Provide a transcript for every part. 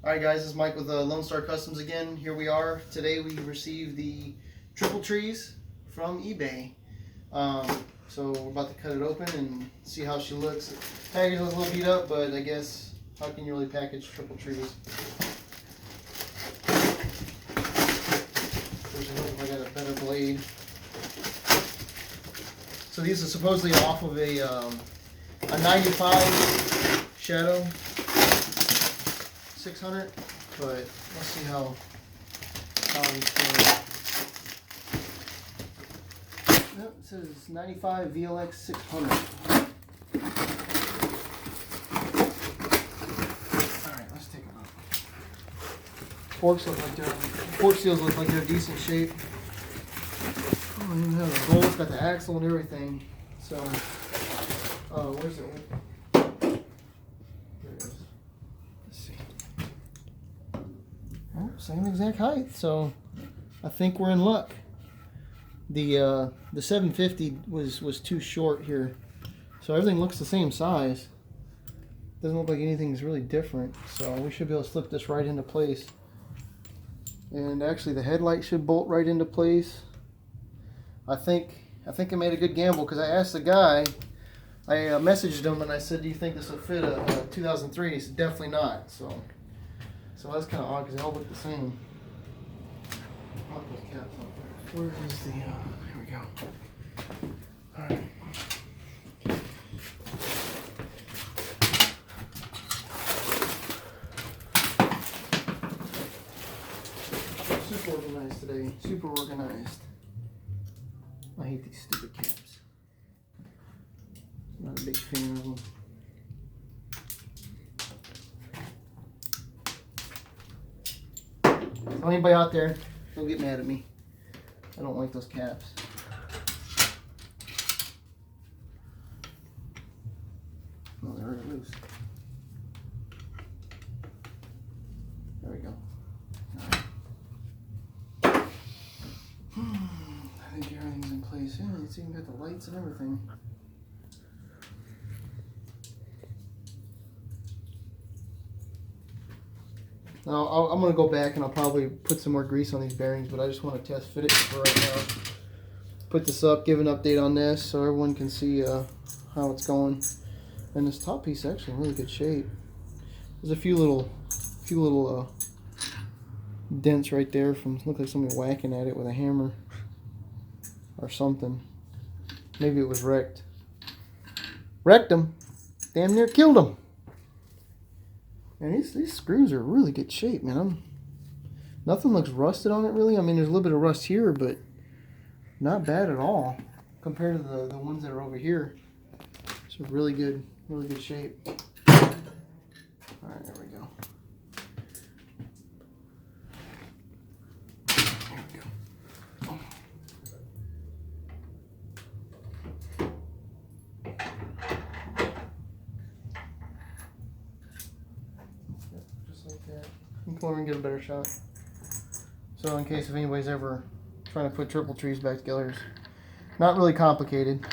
Alright guys, this is Mike with Lone Star Customs again. Here we are. Today we received the triple trees from eBay. So we're about to cut it open and see how she looks. Package was a little beat up, but I guess how can you really package triple trees? There's a hope if I got a better blade. So these are supposedly off of a 95 Shadow 600, but let's see how these feel. Yep, it says 95 VLX 600. Alright, let's take them out. Forks look like fork seals look like they're decent shape. Oh, even have a bolt, got the axle and everything. So, where's it? Same exact height, so I think we're in luck. The 750 was too short here, so everything looks the same size. Doesn't look like anything's really different, so we should be able to slip this right into place. And actually, the headlight should bolt right into place. I think I made a good gamble because I asked the guy. I messaged him and I said, "Do you think this will fit a 2003?" He said, "Definitely not." So that's kind of odd because they all look the same. I'll put the caps on there. Where is the, here we go. Alright. Super organized today. Super organized. I hate these stupid caps. Not a big fan of them. So anybody out there, don't get mad at me. I don't like those caps. Oh, they're already loose. There we go. All right. I think everything's in place. Yeah, it's even got the lights and everything. Now, I'm going to go back and I'll probably put some more grease on these bearings, but I just want to test fit it for right now. Put this up, give an update on this so everyone can see how it's going. And this top piece is actually in really good shape. There's a few little dents right there from, look like somebody whacking at it with a hammer or something. Maybe it was wrecked. Wrecked them. Damn near killed them. And these screws are really good shape, man. Nothing looks rusted on it, really. I mean, there's a little bit of rust here, but not bad at all compared to the ones that are over here. It's really good shape. All right, there we go. There we go. Oh. Come over and get a better shot. So in case if anybody's ever trying to put triple trees back together, it's not really complicated.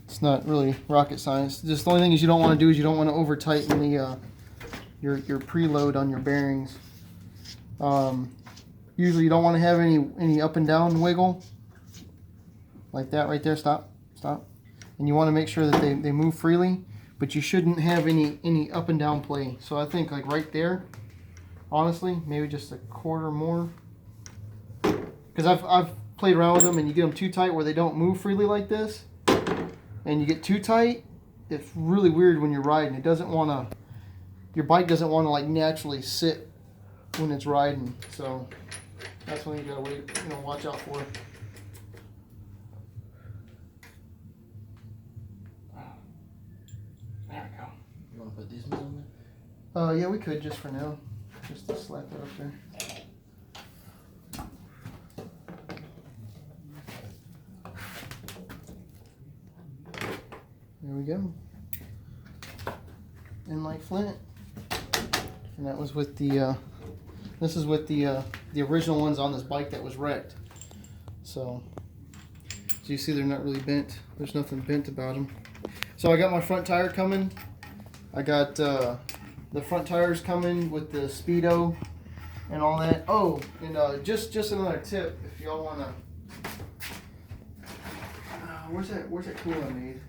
It's not really rocket science. Just the only thing is you don't want to do is you don't want to over tighten the your preload on your bearings. Usually you don't want to have any up and down wiggle. Like that right there, stop. And you want to make sure that they move freely, but you shouldn't have any up and down play. So I think like right there, honestly, maybe just a quarter more. Because I've played around with them and you get them too tight where they don't move freely like this. And you get too tight, it's really weird when you're riding. It doesn't want to, your bike doesn't want to like naturally sit when it's riding. So that's when you gotta wait, watch out for it. Put these ones on there? Yeah, we could just for now. Just to slap it up there. There we go. In like flint. And that was with the this is with the original ones on this bike that was wrecked. So you see they're not really bent. There's nothing bent about them. So I got my front tire coming. I got the front tires coming with the Speedo and all that. Oh, and just another tip, if y'all wanna. Where's that tool I made?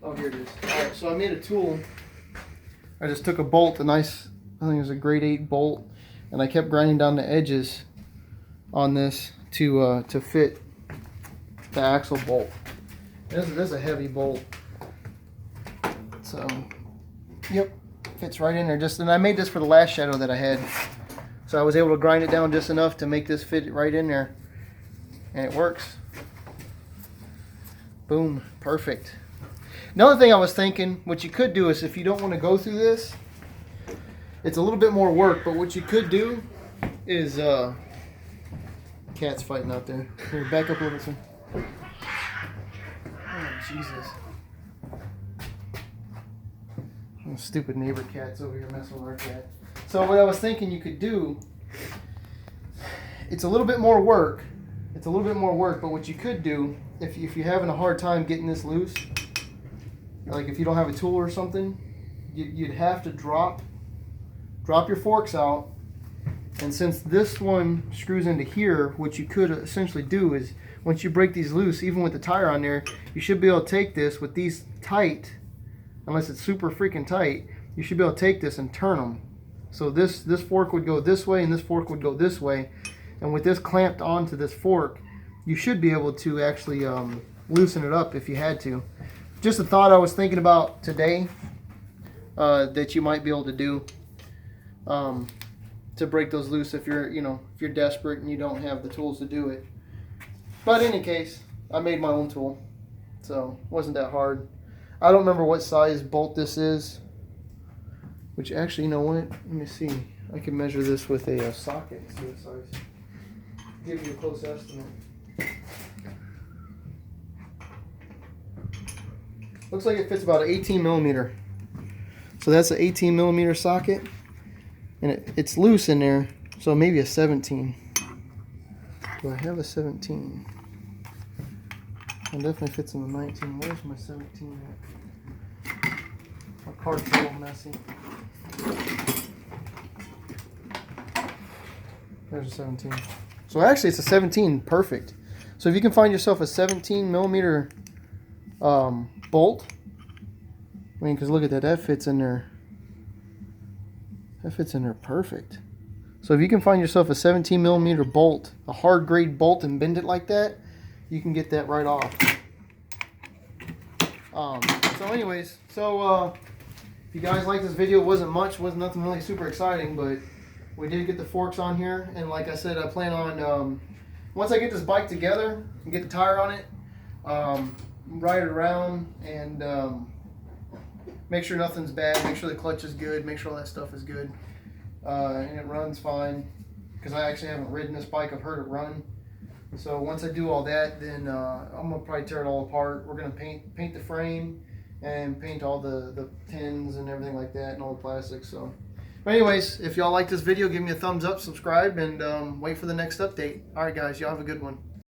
Oh, here it is. Alright, so I made a tool. I just took a bolt, a nice, I think it was a grade 8 bolt, and I kept grinding down the edges on this to fit the axle bolt. This is a heavy bolt. So, yep, fits right in there. And I made this for the last shadow that I had. So I was able to grind it down just enough to make this fit right in there. And it works. Boom, perfect. Another thing I was thinking, what you could do is if you don't want to go through this, it's a little bit more work, but what you could do is, cat's fighting out there. Here, back up a little bit, son. Oh, Jesus. Oh, stupid neighbor cat's over here messing with our cat. So what I was thinking you could do, it's a little bit more work. It's a little bit more work, but what you could do, if you're having a hard time getting this loose, like if you don't have a tool or something, you'd have to drop your forks out. And since this one screws into here, what you could essentially do is, once you break these loose, even with the tire on there, you should be able to take this with these tight, unless it's super freaking tight, you should be able to take this and turn them. So this fork would go this way and this fork would go this way. And with this clamped onto this fork, you should be able to actually loosen it up if you had to. Just a thought I was thinking about today that you might be able to do to break those loose if you're desperate and you don't have the tools to do it. But in any case, I made my own tool, so it wasn't that hard. I don't remember what size bolt this is, which actually, you know what? Let me see. I can measure this with a socket and see what size. Give you a close estimate. Looks like it fits about an 18 millimeter. So that's an 18 millimeter socket, and it's loose in there, so maybe a 17. Do I have a 17? It definitely fits in the 19. Where's my 17 at? My card's a little messy. There's a 17. So actually it's a 17, perfect. So if you can find yourself a 17 millimeter bolt, I mean, because look at that, that fits in there. That fits in there perfect. So if you can find yourself a 17 millimeter bolt, a hard grade bolt, and bend it like that, you can get that right off. So anyways, if you guys like this video, it wasn't nothing really super exciting, but we did get the forks on here, and like I said, I plan on, once I get this bike together and get the tire on it, ride it around and make sure nothing's bad, make sure the clutch is good, make sure all that stuff is good, and it runs fine, because I actually haven't ridden this bike. I've heard it run. So once I do all that, then I'm gonna probably tear it all apart. We're gonna paint the frame and paint all the pins and everything like that and all the plastics. So, but anyways, if y'all like this video, give me a thumbs up, subscribe, and wait for the next update. All right, guys, y'all have a good one.